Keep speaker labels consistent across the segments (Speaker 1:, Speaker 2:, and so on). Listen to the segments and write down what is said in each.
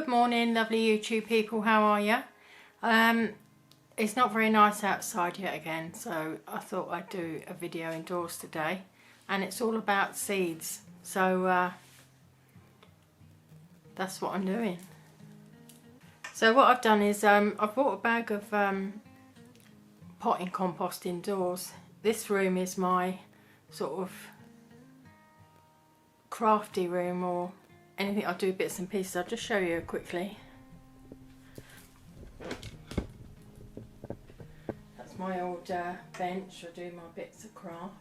Speaker 1: Good morning, lovely YouTube people, how are you? It's not very nice outside yet again, so I thought I'd do a video indoors today, and it's all about seeds, so that's what I'm doing. So what I've done is I've bought a bag of potting compost indoors. This room is my sort of crafty room, or anything I do bits and pieces. I'll just show you quickly. That's my old bench. I do my bits of craft.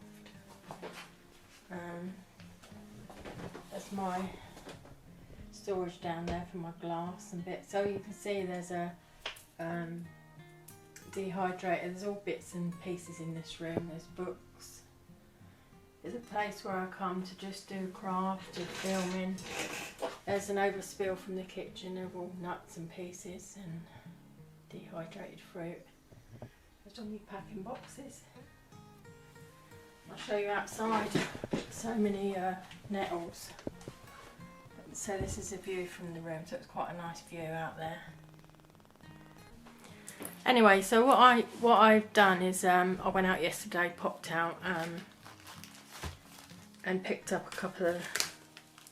Speaker 1: That's my storage down there for my glass and bits. So you can see there's a dehydrator. There's all bits and pieces in this room. There's books. It's a place where I come to just do craft and filming. There's an overspill from the kitchen of all nuts and pieces and dehydrated fruit. There's all my packing boxes. I'll show you outside. So many nettles. So this is a view from the room, so it's quite a nice view out there. Anyway, so what I've done is I went out yesterday, popped out and picked up a couple of,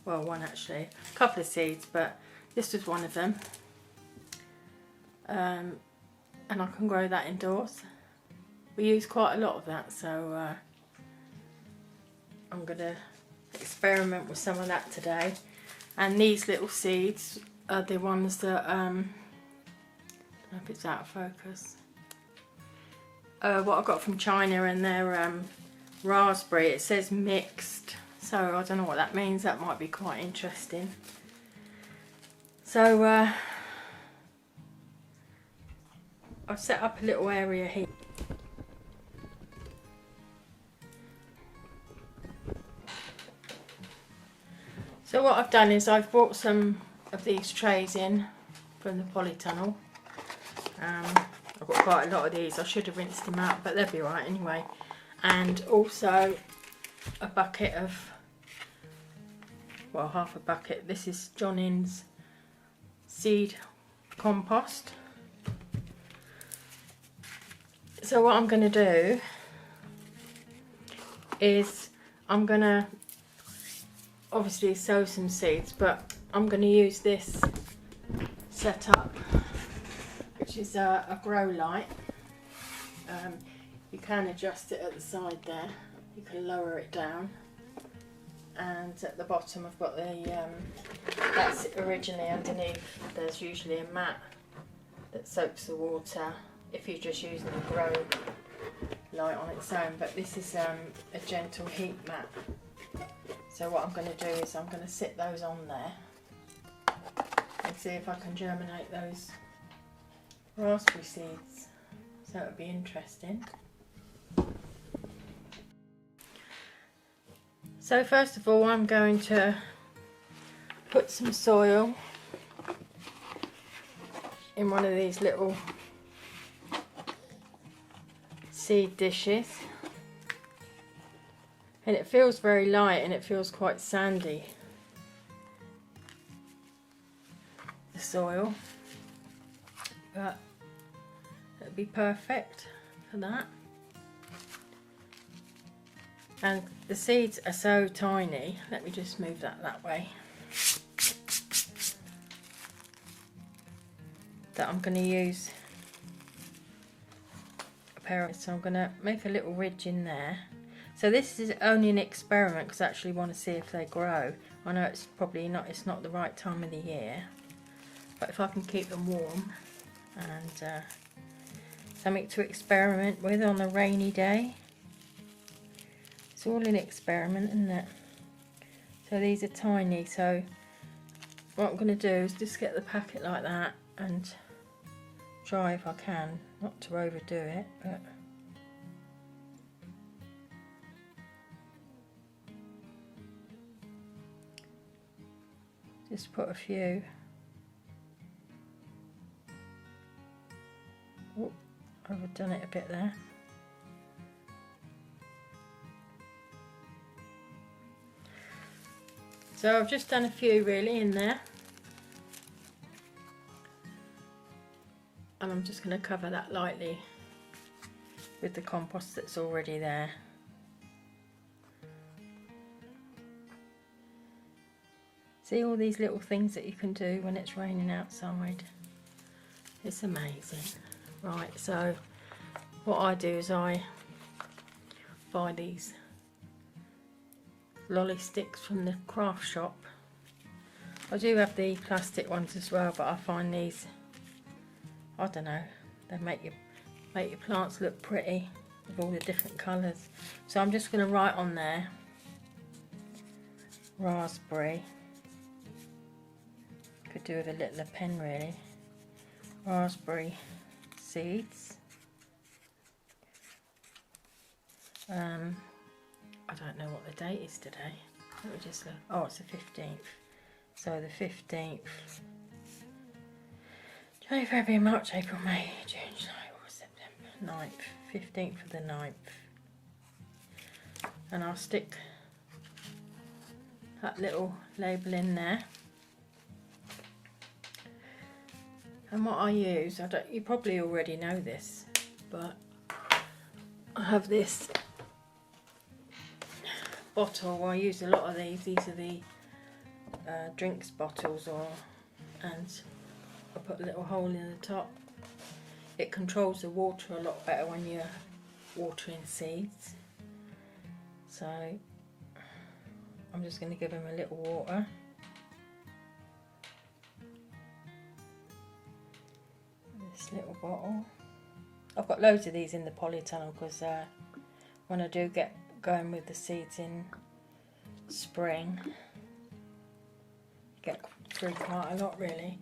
Speaker 1: well, one actually, a couple of seeds, but this was one of them. And I can grow that indoors. We use quite a lot of that, so I'm going to experiment with some of that today. And these little seeds are the ones that, I don't know if it's out of focus, what I got from China, and they're raspberry. It says mixed, so I don't know what that means. That might be quite interesting. So I've set up a little area here. So what I've done is I've brought some of these trays in from the polytunnel. I've got quite a lot of these. I should have rinsed them out, but they'll be alright anyway. And also a bucket of, well, half a bucket. This is John Innes seed compost. So what I'm going to do is I'm going to obviously sow some seeds, but I'm going to use this setup, which is a grow light. You can adjust it at the side there. You can lower it down, and at the bottom I've got the that's originally underneath. There's usually a mat that soaks the water if you're just using the grow light on its own, but this is a gentle heat mat. So what I'm going to do is I'm going to sit those on there and see if I can germinate those raspberry seeds. So it would be interesting. So first of all, I'm going to put some soil in one of these little seed dishes. And it feels very light, and it feels quite sandy, the soil, but it'll be perfect for that. And the seeds are so tiny. Let me just move that way. That I'm going to use a pair of, so I'm going to make a little ridge in there. So this is only an experiment because I actually want to see if they grow. I know it's probably not, it's not the right time of the year, but if I can keep them warm and something to experiment with on a rainy day. It's all an experiment, isn't it? So these are tiny, so what I'm going to do is just get the packet like that and try, if I can, not to overdo it, but just put a few. Oh, I've done it a bit there. So I've just done a few really in there. and I'm just going to cover that lightly with the compost that's already there. See all these little things that you can do when it's raining outside. It's amazing. Right, so what I do is I buy these lolly sticks from the craft shop. I do have the plastic ones as well, but I find these, I don't know, they make your plants look pretty with all the different colours. So I'm just going to write on there raspberry. Could do with a littler pen really. Raspberry seeds. I don't know what the date is today. Let me just look. Oh, it's the 15th. So the 15th. January, February, March, April, May, June, July, August, September. 9th. 15th of the 9th. And I'll stick that little label in there. And what I use, you probably already know this, but I have this bottle. I use a lot of these. These are the drinks bottles, and I put a little hole in the top. It controls the water a lot better when you're watering seeds. So I'm just going to give them a little water. This little bottle. I've got loads of these in the polytunnel because when I do get going with the seeds in spring, get through quite a lot really.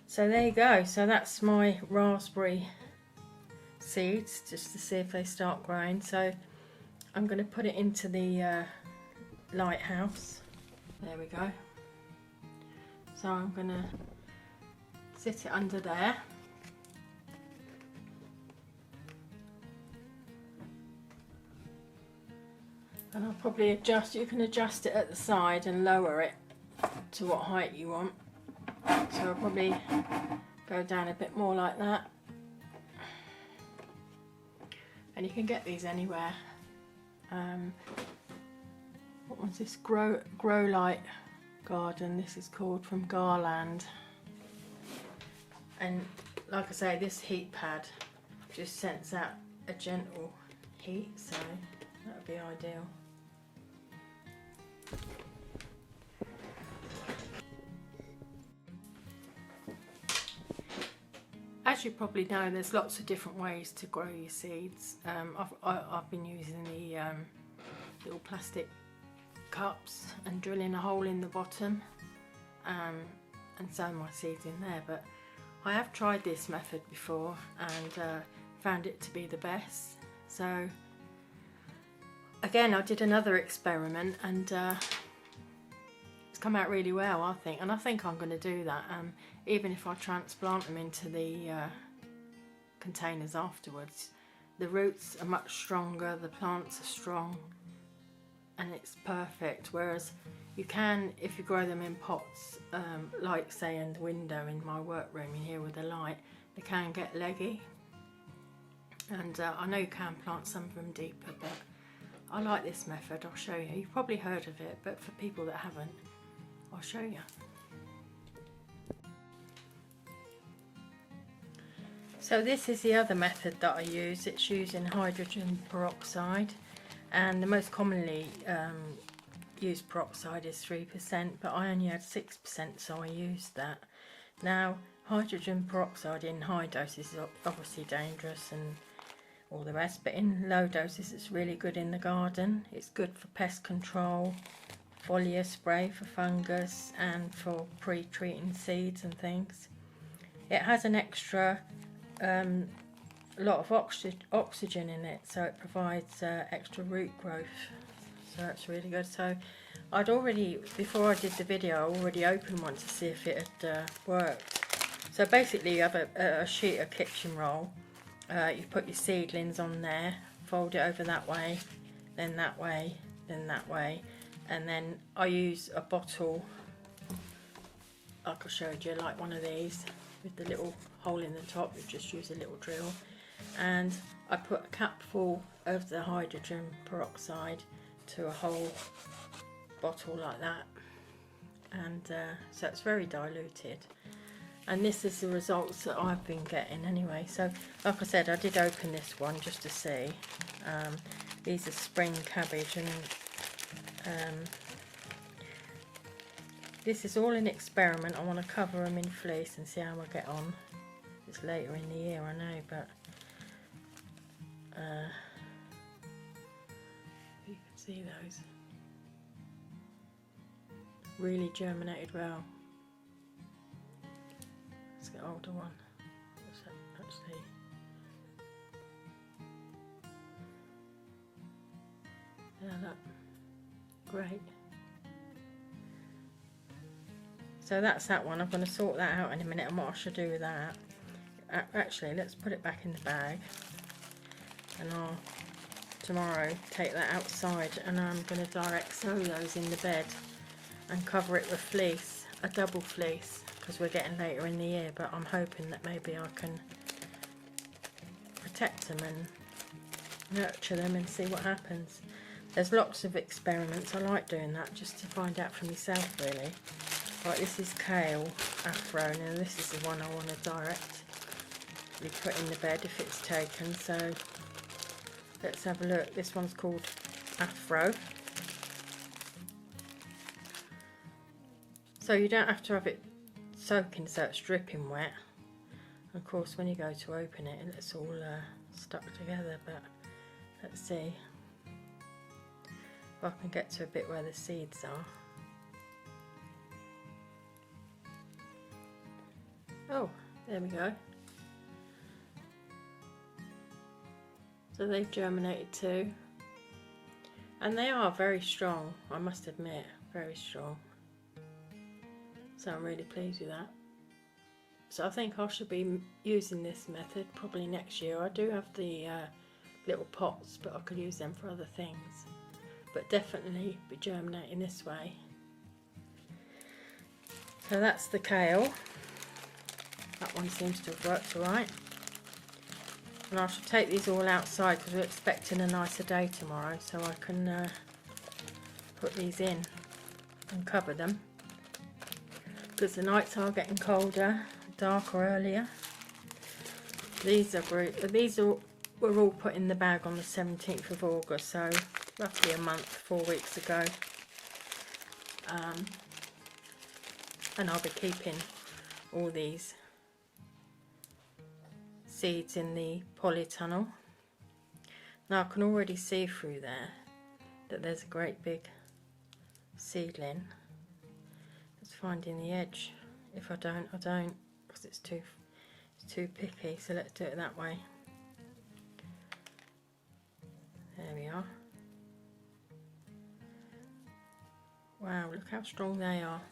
Speaker 1: So there you go. So that's my raspberry seeds, just to see if they start growing. So I'm going to put it into the lighthouse. There we go. So I'm going to sit it under there. And I'll probably adjust, you can adjust it at the side and lower it to what height you want. So I'll probably go down a bit more like that. And you can get these anywhere. What was this? Grow Light Garden, this is called, from Garland. And like I say, this heat pad just sends out a gentle heat, so that would be ideal. As you probably know, there's lots of different ways to grow your seeds. I've been using the little plastic cups and drilling a hole in the bottom and sowing my seeds in there, but I have tried this method before and found it to be the best. So again, I did another experiment and it's come out really well, I think, and I think I'm going to do that, even if I transplant them into the containers afterwards. The roots are much stronger, the plants are strong, and it's perfect. Whereas you can, if you grow them in pots, like say in the window in my workroom in here with the light, they can get leggy. And I know you can plant some of them deeper, but I like this method. I'll show you. You've probably heard of it, but for people that haven't, I'll show you. So this is the other method that I use. It's using hydrogen peroxide, and the most commonly used peroxide is 3%, but I only had 6%, so I used that. Now, hydrogen peroxide in high doses is obviously dangerous and all the rest, but in low doses it's really good in the garden. It's good for pest control, foliar spray for fungus, and for pre-treating seeds and things. It has an extra lot of oxygen in it, so it provides extra root growth, so that's really good. So I'd already, before I did the video, I already opened one to see if it had worked. So basically you have a sheet of kitchen roll, you put your seedlings on there, fold it over that way, then that way, then that way, and then I use a bottle like I showed you, like one of these with the little hole in the top. You just use a little drill, and I put a cap full of the hydrogen peroxide to a whole bottle like that, and so it's very diluted, and this is the results that I've been getting anyway. So like I said, I did open this one just to see. These are spring cabbage, and this is all an experiment. I want to cover them in fleece and see how I get on. It's later in the year, I know, but you can see those really germinated well. Let's get older one. Let's see. Yeah, look, great. So that's that one. I'm going to sort that out in a minute, and what I should do with that. Actually, let's put it back in the bag, and I'll tomorrow take that outside, and I'm going to direct sow those in the bed and cover it with fleece, a double fleece, because we're getting later in the year, but I'm hoping that maybe I can protect them and nurture them and see what happens. There's lots of experiments. I like doing that just to find out for myself, really. Right, this is kale afro, and this is the one I want to directly put in the bed if it's taken. So let's have a look. This one's called afro. So you don't have to have it soaking so it's dripping wet. Of course, when you go to open it, it's all stuck together, but let's see if I can get to a bit where the seeds are. Oh, there we go. So they've germinated too, and they are very strong, I must admit, very strong. So I'm really pleased with that. So I think I should be using this method probably next year. I do have the little pots, but I could use them for other things, but definitely be germinating this way. So that's the kale. That one seems to have worked alright. And I should take these all outside because we're expecting a nicer day tomorrow, so I can put these in and cover them, because the nights are getting colder, darker earlier. These were all put in the bag on the 17th of August, so roughly a month, 4 weeks ago. And I'll be keeping all these seeds in the polytunnel. Now I can already see through there that there's a great big seedling. It's finding the edge. If I don't, I don't, because it's too picky. So let's do it that way. There we are. Wow, look how strong they are.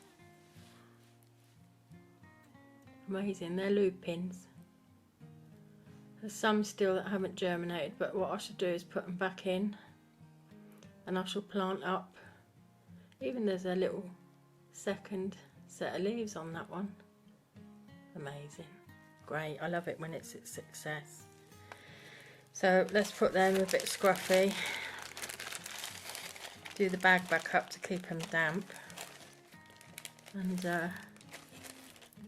Speaker 1: Amazing, they're lupins. There's some still that haven't germinated, but what I should do is put them back in, and I shall plant up. Even there's a little second set of leaves on that one. Amazing. Great, I love it when it's a success. So let's put them a bit scruffy. Do the bag back up to keep them damp, and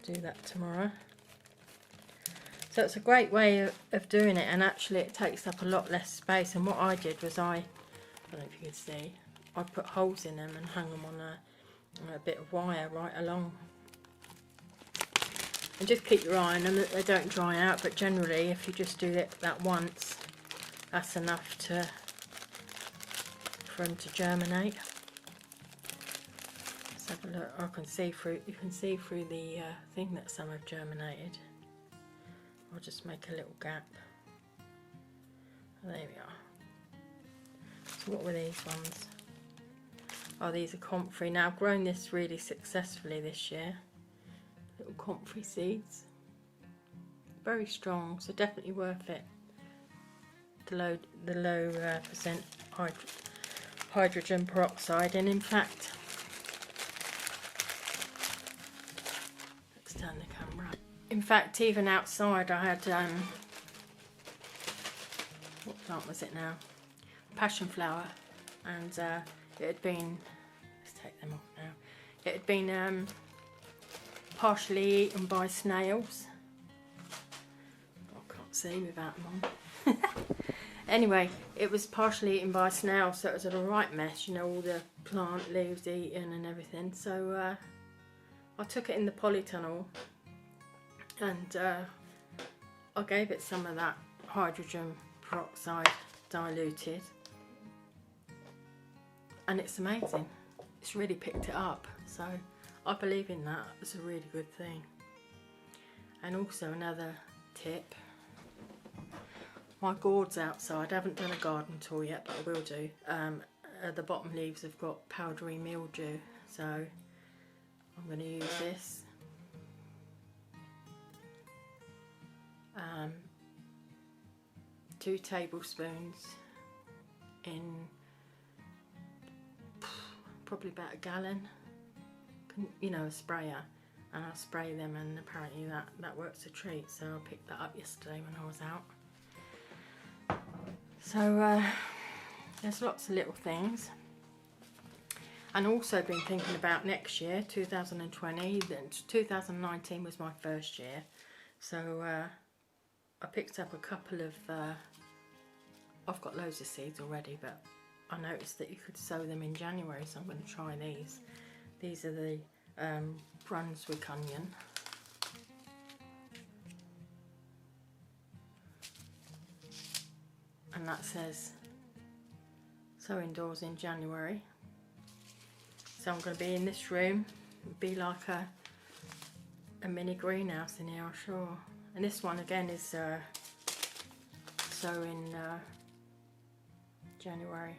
Speaker 1: do that tomorrow. So it's a great way of doing it, and actually it takes up a lot less space. And what I did was I don't know if you can see, I put holes in them and hung them on a bit of wire right along. And just keep your eye on them that they don't dry out, but generally if you just do that once, that's enough for them to germinate. Let's have a look. I can see through, you can see through the thing that some have germinated. I'll just make a little gap. There we are. So what were these ones? Oh, these are comfrey. Now I've grown this really successfully this year. Little comfrey seeds. Very strong, so definitely worth it. The low percent hydrogen peroxide, and in fact, let's turn the camera. In In fact, even outside I had, what plant was it now? Passion flower, and it had been, let's take them off now, it had been partially eaten by snails. I can't see without them on. Anyway, it was partially eaten by snails, so it was a right mess, you know, all the plant leaves eaten and everything. So I took it in the polytunnel, and I gave it some of that hydrogen peroxide diluted, and it's amazing. It's really picked it up, so I believe in that. It's a really good thing. And also another tip, my gourds outside, I haven't done a garden tour yet, but I will do. The bottom leaves have got powdery mildew, so I'm going to use this. 2 tablespoons in probably about a gallon, you know, a sprayer, and I'll spray them, and apparently that works a treat. So I picked that up yesterday when I was out. So there's lots of little things. And also been thinking about next year, 2020. 2019 was my first year, so I picked up a couple of, I've got loads of seeds already, but I noticed that you could sow them in January, so I'm going to try these. These are the Brunswick onion. And that says sow indoors in January. So I'm going to be in this room, be like a mini greenhouse in here, I'm sure. And this one again is sow in January.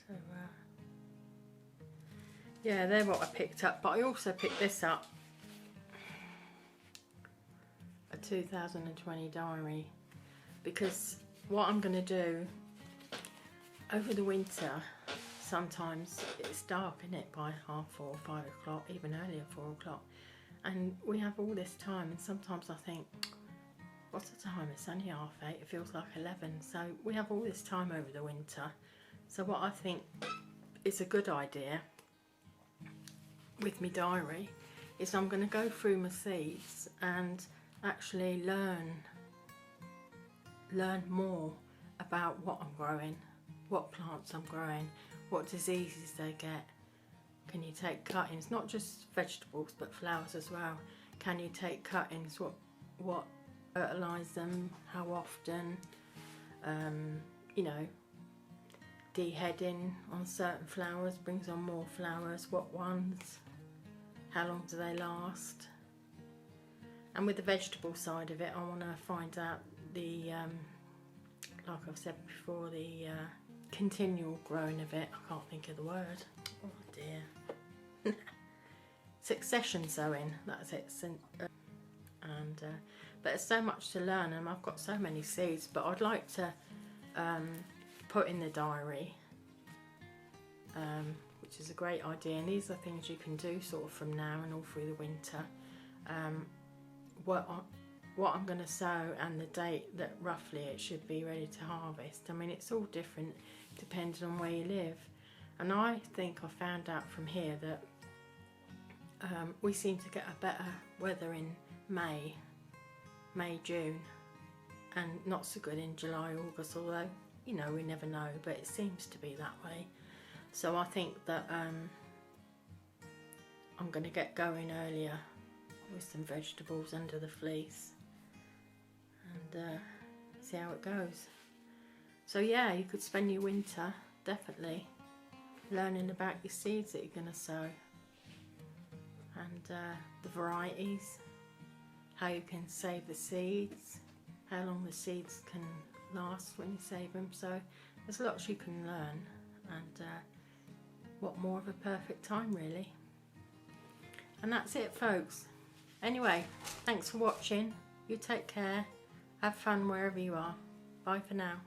Speaker 1: So yeah, they're what I picked up, but I also picked this up, a 2020 diary, because what I'm going to do over the winter, sometimes it's dark, isn't it, by 4:30 or 5 o'clock, even earlier, 4 o'clock, and we have all this time, and sometimes I think, what's the time? It's only 8:30, it feels like 11, so we have all this time over the winter. So what I think is a good idea with my diary is I'm going to go through my seeds and actually learn more about what I'm growing, what plants I'm growing, what diseases they get. Can you take cuttings, not just vegetables but flowers as well? Can you take cuttings, what fertilise them, how often, you know, deheading on certain flowers brings on more flowers, what ones, how long do they last? And with the vegetable side of it, I want to find out the, like I've said before, the continual growing of it. I can't think of the word. Oh dear. Succession sowing, that's it. And but there's so much to learn, and I've got so many seeds, but I'd like to put in the diary, which is a great idea, and these are things you can do sort of from now and all through the winter. What I'm going to sow and the date that roughly it should be ready to harvest. I mean, it's all different depending on where you live, and I think I found out from here that we seem to get a better weather in May, June, and not so good in July, August, although, you know, we never know, but it seems to be that way. So I think that I'm going to get going earlier with some vegetables under the fleece and see how it goes. So yeah, you could spend your winter definitely learning about your seeds that you're going to sow, and the varieties, how you can save the seeds, how long the seeds can last when you save them. So there's lots you can learn, and what more of a perfect time, really. And that's it, folks. Anyway, thanks for watching. You take care. Have fun wherever you are. Bye for now.